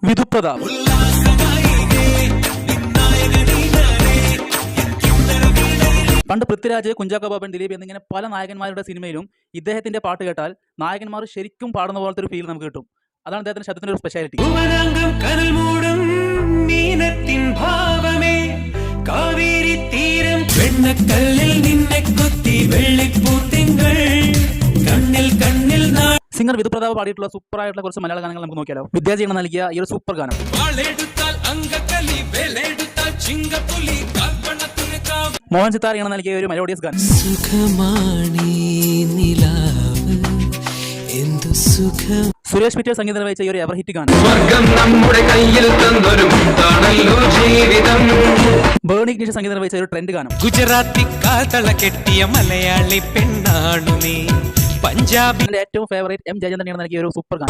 വിധുപ്രതാപ്. പണ്ട് പൃഥ്വിരാജ്, കുഞ്ചാക്കോ ബോബൻ, ദിലീപ് എന്നിങ്ങനെ പല നായകന്മാരുടെ സിനിമയിലും ഇദ്ദേഹത്തിന്റെ പാട്ട് കേട്ടാൽ നായകന്മാർ ശരിക്കും പാടുന്ന പോലത്തെ ഒരു ഫീൽ നമുക്ക് കിട്ടും. അതാണ് അദ്ദേഹത്തിന്റെ ശബ്ദത്തിന്റെ ഒരു സ്പെഷ്യാലിറ്റി. സിംഗർ വിധുപ്രതാപ് പാടിയിട്ടുള്ള സൂപ്പർ ആയിട്ടുള്ള കുറച്ച് മലയാള ഗാനങ്ങൾ നമുക്ക് നോക്കിയാലോ. വിദ്യാജീവനം നൽകിയ ഈ ഒരു സൂപ്പർ ഗാനം. മോഹൻ സിത്താർ ഈണം നൽകിയ ഒരു മെലോഡിയസ് ഗാനം. സുരേഷ് പിറ്റേ സംഗീതം നിർവഹിച്ച ഈ ഒരു എവർ ഹിറ്റ് ഗാനം. ബേണി ഇഗ്നിഷൻ സംഗീതം നിർവഹിച്ച ഒരു ട്രെൻഡ് ഗാനം. ഗുജറാത്തി കാതള കെട്ടിയ മലയാളി പെണ്ണാണു നീ, പഞ്ചാബിന്റെ ഏറ്റവും ഫേവറേറ്റ് എം ജയചന്ദ്രൻ നൽകിയ ഒരു സൂപ്പർ ഗാനം.